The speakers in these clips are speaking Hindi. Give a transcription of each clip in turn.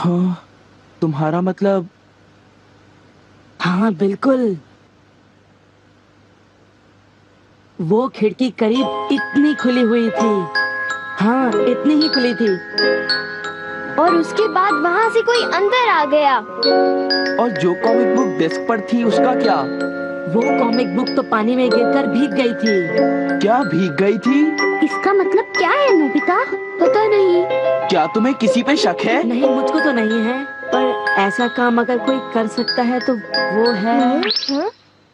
हाँ, तुम्हारा मतलब? हाँ बिल्कुल, वो खिड़की करीब इतनी खुली हुई थी। हाँ, इतनी ही खुली थी। और उसके बाद वहाँ से कोई अंदर आ गया। और जो कॉमिक बुक डेस्क पर थी उसका क्या? वो कॉमिक बुक तो पानी में गिरकर भीग गई थी। क्या भीग गई थी? इसका मतलब क्या है नोबिता? पता नहीं। क्या तुम्हें किसी पे शक है? नहीं, मुझको तो नहीं है, पर ऐसा काम अगर कोई कर सकता है तो वो है।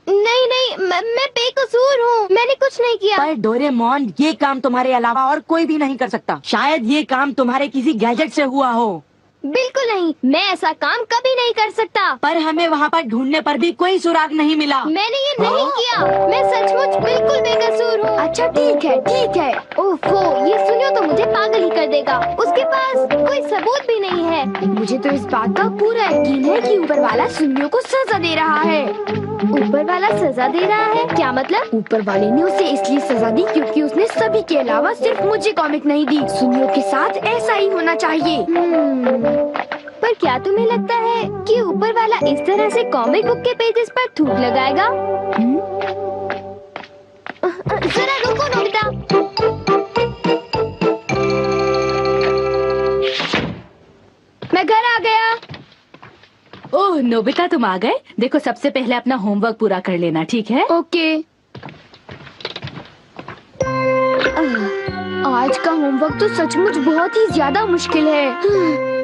नहीं नहीं, मैं बेकसूर हूँ, मैंने कुछ नहीं किया। पर डोरेमोन, ये काम तुम्हारे अलावा और कोई भी नहीं कर सकता। शायद ये काम तुम्हारे किसी गैजेट से हुआ हो। बिल्कुल नहीं, मैं ऐसा काम कभी नहीं कर सकता। पर हमें वहाँ पर ढूंढने पर भी कोई सुराग नहीं मिला। मैंने ये नहीं किया, मैं सचमुच बिल्कुल बेकसूर हूँ। अच्छा ठीक है ठीक है। ओफो, ये सुनियो तो मुझे पागल ही कर देगा। उसके पास कोई सबूत भी नहीं है। मुझे तो इस बात का पूरा यकीन है कि ऊपर वाला सुनियो को सजा दे रहा है। ऊपर वाला सजा दे रहा है? क्या मतलब? ऊपर वाले ने उसे इसलिए सजा दी क्योंकि उसने सभी के अलावा सिर्फ मुझे कॉमिक नहीं दी। सुनियो के साथ ऐसा ही होना चाहिए। पर क्या तुम्हें लगता है कि ऊपर वाला इस तरह से कॉमिक बुक के पेजेस पर थूक लगाएगा? जरा रुको नोबिता। मैं घर आ गया। ओह नोबिता, तुम आ गए। देखो, सबसे पहले अपना होमवर्क पूरा कर लेना, ठीक है? ओके। आज का होमवर्क तो सचमुच बहुत ही ज्यादा मुश्किल है।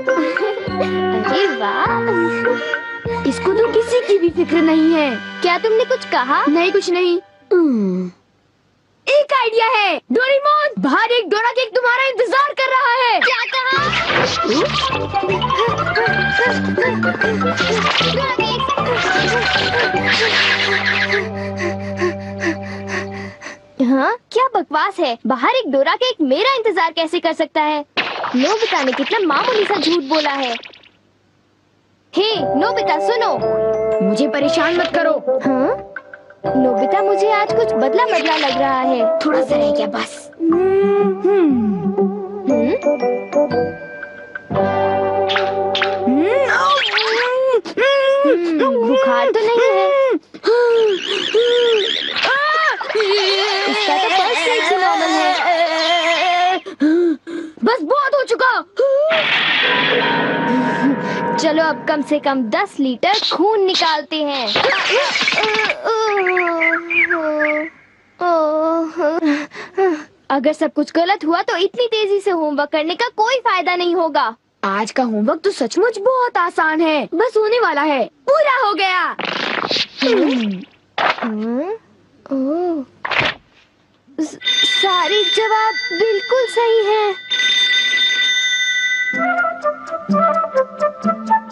अरे वाह, इसको तो किसी की भी फिक्र नहीं है। क्या तुमने कुछ कहा? नहीं, कुछ नहीं। एक आइडिया है। डोरेमोन, बाहर एक डोरा केक तुम्हारा इंतजार कर रहा है। क्या कहा? हाँ, क्या बकवास है। बाहर एक डोरा केक मेरा इंतजार कैसे कर सकता है? नोबिता ने कितना मामूली सा झूठ बोला है। हे नोबिता, सुनो। मुझे परेशान मत करो। हाँ? नोबिता, मुझे आज कुछ बदला बदला लग रहा है। थोड़ा सा रह गया बस। बुखार तो नहीं है? इसका तो फर्स्ट स्टेज से नॉर्मल है। बस बहुत हो चुका। चलो अब कम से कम 10 लीटर खून निकालते हैं। अगर सब कुछ गलत हुआ तो इतनी तेजी से होमवर्क करने का कोई फायदा नहीं होगा। आज का होमवर्क तो सचमुच बहुत आसान है, बस होने वाला है। पूरा हो गया। सारे जवाब बिल्कुल सही हैं।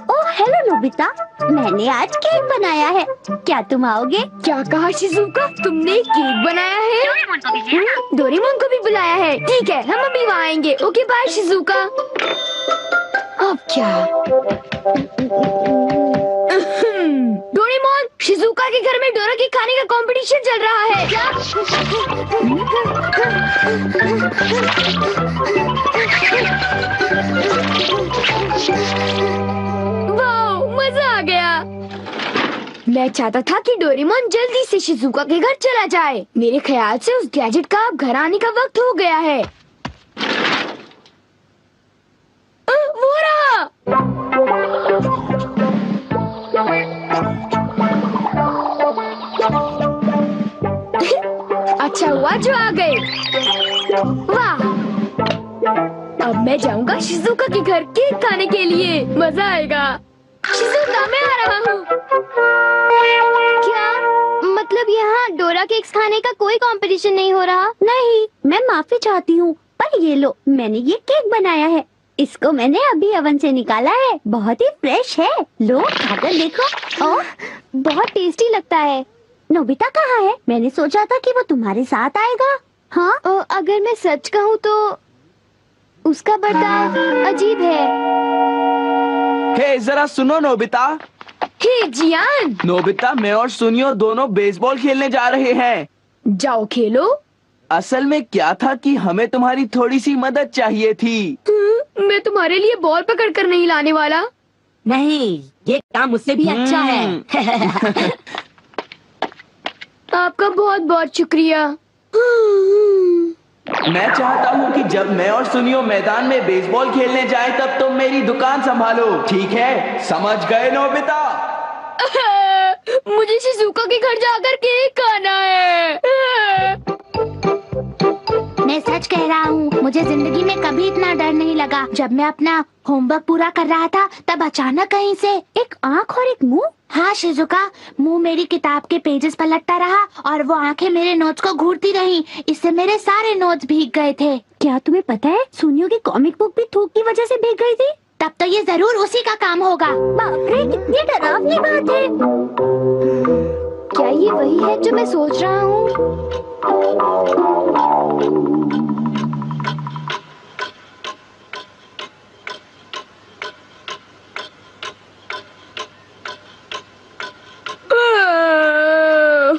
ओह हेलो नोबिता, मैंने आज केक बनाया है, क्या तुम आओगे? क्या कहा शिजुका? तुमने केक बनाया है? डोरेमोन को भी बुलाया है। ठीक है, हम अभी वहाँ आएंगे। Okay bye Shizuka. अब क्या? डोरेमोन, शिजुका के घर में डोरा केक खाने का कंपटीशन चल रहा है। क्या? वाह, मजा आ गया। मैं चाहता था कि डोरेमोन जल्दी से शिजुका के घर चला जाए। मेरे ख्याल से उस गैजेट का अब घर आने का वक्त हो गया है। वो रहा। अच्छा हुआ जो आ गए। वाह, अब मैं जाऊंगा शिजुका के घर केक खाने के लिए। मजा आएगा। शिजुका, मैं आ रहा हूँ। क्या मतलब यहाँ डोरा केक्स खाने का कोई कंपटीशन नहीं हो रहा? नहीं, मैं माफी चाहती हूँ, पर ये लो, मैंने ये केक बनाया है। इसको मैंने अभी ओवन से निकाला है, बहुत ही फ्रेश है। लो खाकर देखो। ओह, बहुत टेस्टी लगता है। नोबिता कहाँ है? मैंने सोचा था कि वो तुम्हारे साथ आएगा। हाँ, अगर मैं सच कहूँ तो उसका बर्ताव अजीब है। हे जरा सुनो नोबिता। हे जियान। नोबिता, मैं और सुनियो दोनों बेसबॉल खेलने जा रहे हैं। जाओ खेलो। असल में क्या था कि हमें तुम्हारी थोड़ी सी मदद चाहिए थी। मैं तुम्हारे लिए बॉल पकड़ कर नहीं लाने वाला। नहीं, ये काम मुझसे भी अच्छा है। आपका बहुत बहुत शुक्रिया। मैं चाहता हूँ कि जब मैं और सुनियो मैदान में बेसबॉल खेलने जाए तब तुम मेरी दुकान संभालो, ठीक है? समझ गए नोबिता? मुझे शिजुका के घर जाकर केक खाना है। मैं सच कह रहा हूँ, मुझे जिंदगी में कभी इतना डर नहीं लगा। जब मैं अपना होमवर्क पूरा कर रहा था तब अचानक कहीं से एक आँख और एक मुंह। हाँ शिजुका, मुंह मेरी किताब के पेजेस पलटता रहा और वो आंखें मेरे नोट्स को घूरती रहीं। इससे मेरे सारे नोट्स भीग गए थे। क्या तुम्हें पता है, सुनियो की कॉमिक बुक भी थूक की वजह से भीग गई थी? तब तो ये जरूर उसी का काम होगा। बाप रे, कितनी डरावनी बात है। क्या ये वही है जो मैं सोच रहा हूँ?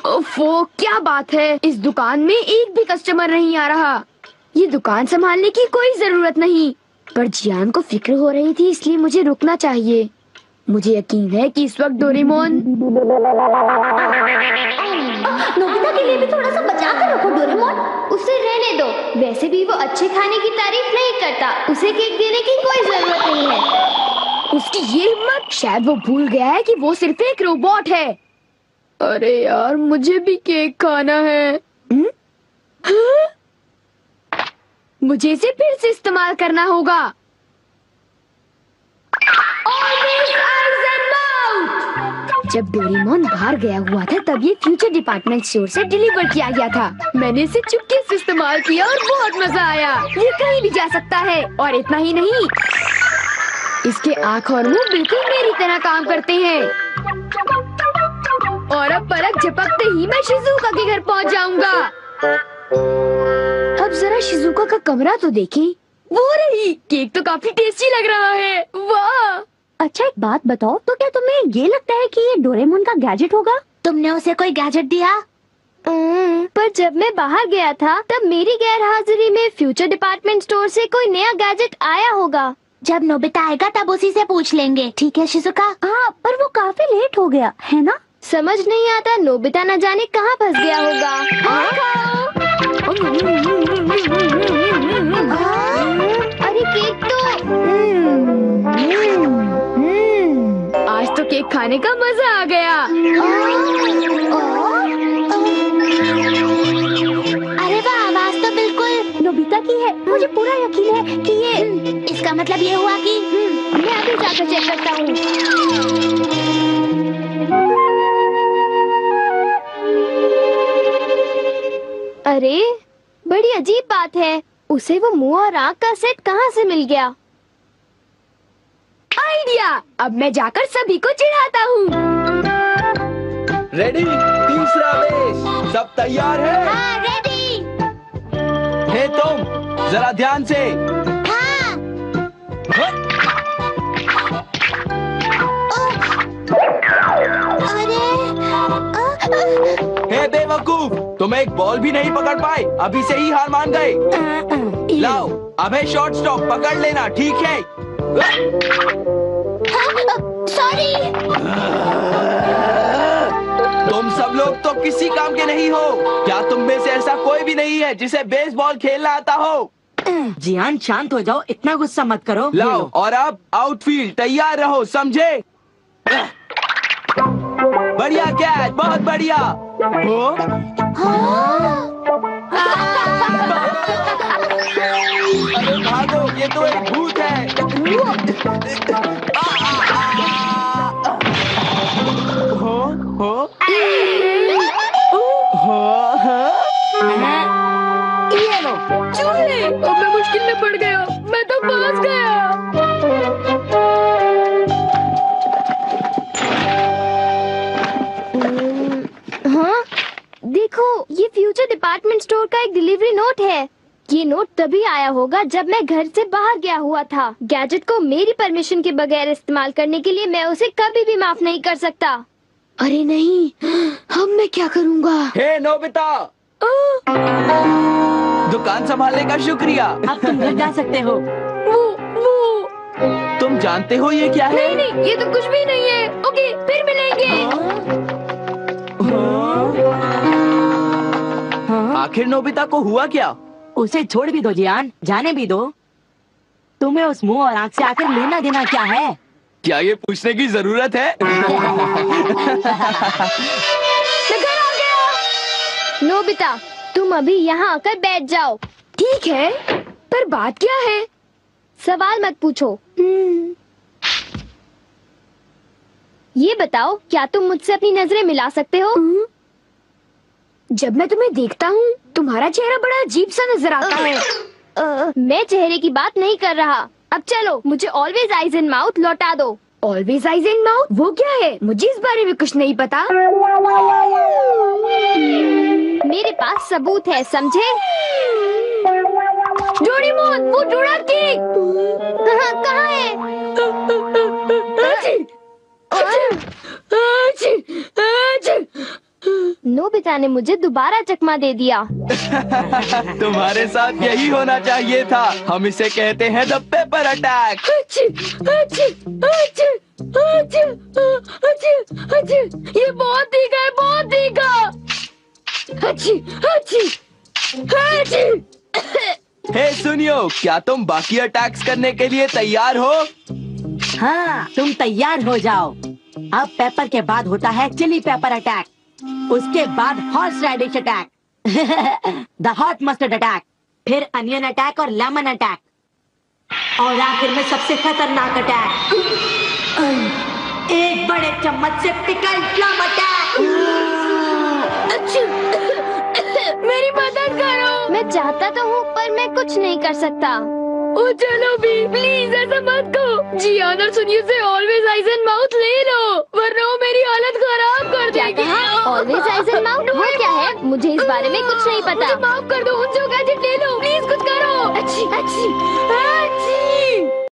ओफो, क्या बात है, इस दुकान में एक भी कस्टमर नहीं आ रहा। ये दुकान संभालने की कोई जरूरत नहीं, पर जियान को फिक्र हो रही थी, इसलिए मुझे रुकना चाहिए। मुझे यकीन है कि इस वक्त डोरेमोन। नोबिता के लिए भी थोड़ा सा बचा कर रखो डोरेमोन। उसे रहने दो, वैसे भी वो अच्छे खाने की तारीफ नहीं करता। उसे केक देने की कोई जरूरत नहीं है। उसकी ये हिम्मत, शायद वो भूल गया है कि वो सिर्फ एक रोबोट है। अरे यार, मुझे भी केक खाना है। हाँ? मुझे इसे फिर से इस्तेमाल करना होगा। जब डोरेमोन बाहर गया हुआ था तब ये फ्यूचर डिपार्टमेंट स्टोर से डिलीवर किया गया था। मैंने इसे चुपके से इस्तेमाल किया और बहुत मजा आया। ये कहीं भी जा सकता है, और इतना ही नहीं, इसके आँख और मुंह बिल्कुल मेरी तरह काम करते हैं। और अब पलक झपकते ही मैं शिजुका के घर पहुंच जाऊंगा। अब जरा शिजुका का कमरा तो देखें। वो रही, केक तो काफी टेस्टी लग रहा है। वाह! अच्छा एक बात बताओ, तो क्या तुम्हें ये लगता है कि ये डोरेमोन का गैजेट होगा? तुमने उसे कोई गैजेट दिया? पर जब मैं बाहर गया था तब मेरी गैर हाजिरी में फ्यूचर डिपार्टमेंट स्टोर से कोई नया गैजेट आया होगा। जब नोबिता आएगा तब उसी से पूछ लेंगे, ठीक है शिजुका? हाँ, पर वो काफी लेट हो गया है ना? समझ नहीं आता, नोबिता न जाने कहाँ फंस गया होगा। अरे केक तो आज तो केक खाने का मजा आ गया। अरे वाह, आवाज तो बिल्कुल नोबिता की है। मुझे पूरा यकीन है कि ये इसका मतलब ये हुआ कि मैं अभी जाकर चेक करता हूँ। अरे बड़ी अजीब बात है, उसे वो मुंह और आँख का सेट कहाँ से मिल गया? आइडिया! अब मैं जाकर सभी को चिढ़ाता हूँ। रेडी? तीसरा बेस, सब तैयार है? हाँ, रेडी। हे तुम, जरा ध्यान से। हाँ। हे बेवकूफ, तुम एक बॉल भी नहीं पकड़ पाए, अभी से ही हार मान गए। लाओ, अबे शॉर्ट स्टॉप पकड़ लेना, ठीक है? सॉरी। तुम सब लोग तो किसी काम के नहीं हो। क्या तुम में से ऐसा कोई भी नहीं है जिसे बेसबॉल खेलना आता हो? जियान शांत हो जाओ, इतना गुस्सा मत करो। लाओ, और अब आउटफील्ड तैयार रहो, समझे? बढ़िया कैच, बहुत बढ़िया। हो? अरे भागो, ये तो एक भूत है। ये लो। चूहे! अब मैं मुश्किल में पड़ गया, मैं तो फंस गया। हाँ, देखो, ये फ्यूचर डिपार्टमेंट स्टोर का एक डिलीवरी नोट है। ये नोट तभी आया होगा जब मैं घर से बाहर गया हुआ था। गैजेट को मेरी परमिशन के बगैर इस्तेमाल करने के लिए मैं उसे कभी भी माफ नहीं कर सकता। अरे नहीं, अब मैं क्या करूँगा? हे नोबिता, दुकान संभालने का शुक्रिया। अब तुम घर जा सकते हो। वो तुम जानते हो ये क्या है? नहीं नहीं, ये तो कुछ भी नहीं है। ओके, फिर मिलेंगे। आखिर नोबिता को हुआ क्या? उसे छोड़ भी दो जियान, जाने भी दो। तुम्हें उस मुंह और आंख से आखिर लेना देना क्या है? क्या ये पूछने की जरूरत है? नोबिता, तुम अभी यहाँ आकर बैठ जाओ। ठीक है, पर बात क्या है? सवाल मत पूछो। ये बताओ, क्या तुम मुझसे अपनी नजरें मिला सकते हो? जब मैं तुम्हें देखता हूँ, तुम्हारा चेहरा बड़ा अजीब सा नजर आता है। मैं चेहरे की बात नहीं कर रहा। अब चलो, मुझे ऑलवेज आइज इन माउथ लौटा दो। Always eyes in mouth? वो क्या है? मुझे इस बारे में कुछ नहीं पता। मेरे पास सबूत है, समझे? डोरेमोन, वो डोराकी कहाँ है? नोबिता ने मुझे दोबारा चकमा दे दिया। तुम्हारे साथ यही होना चाहिए था। हम इसे कहते हैं द पेपर अटैक। ये बहुत तीखा है, बहुत तीखा। हे सुनियो, क्या तुम बाकी अटैक्स करने के लिए तैयार हो? हाँ, तुम तैयार हो जाओ। अब पेपर के बाद होता है चिली पेपर अटैक, उसके बाद horseradish attack, the hot mustard attack, फिर अनियन अटैक और लेमन अटैक, और आखिर में सबसे खतरनाक अटैक, एक बड़े चम्मच से पिकल प्लम अटैक। मेरी मदद करो। मैं चाहता तो हूँ, पर मैं कुछ नहीं कर सकता। ओ चलो भी, प्लीज ऐसा मत करो। जियान और सुनियो से ऑलवेज आइज एंड माउथ ले लो, वरना वो मेरी हालत खराब कर देगी। ऑलवेज आइज एंड माउथ वो क्या है? मुझे इस बारे में कुछ नहीं पता। मुझे माफ कर दो, उनसे गैजेट ले लो, प्लीज कुछ करो। अच्छी अच्छी अच्छी।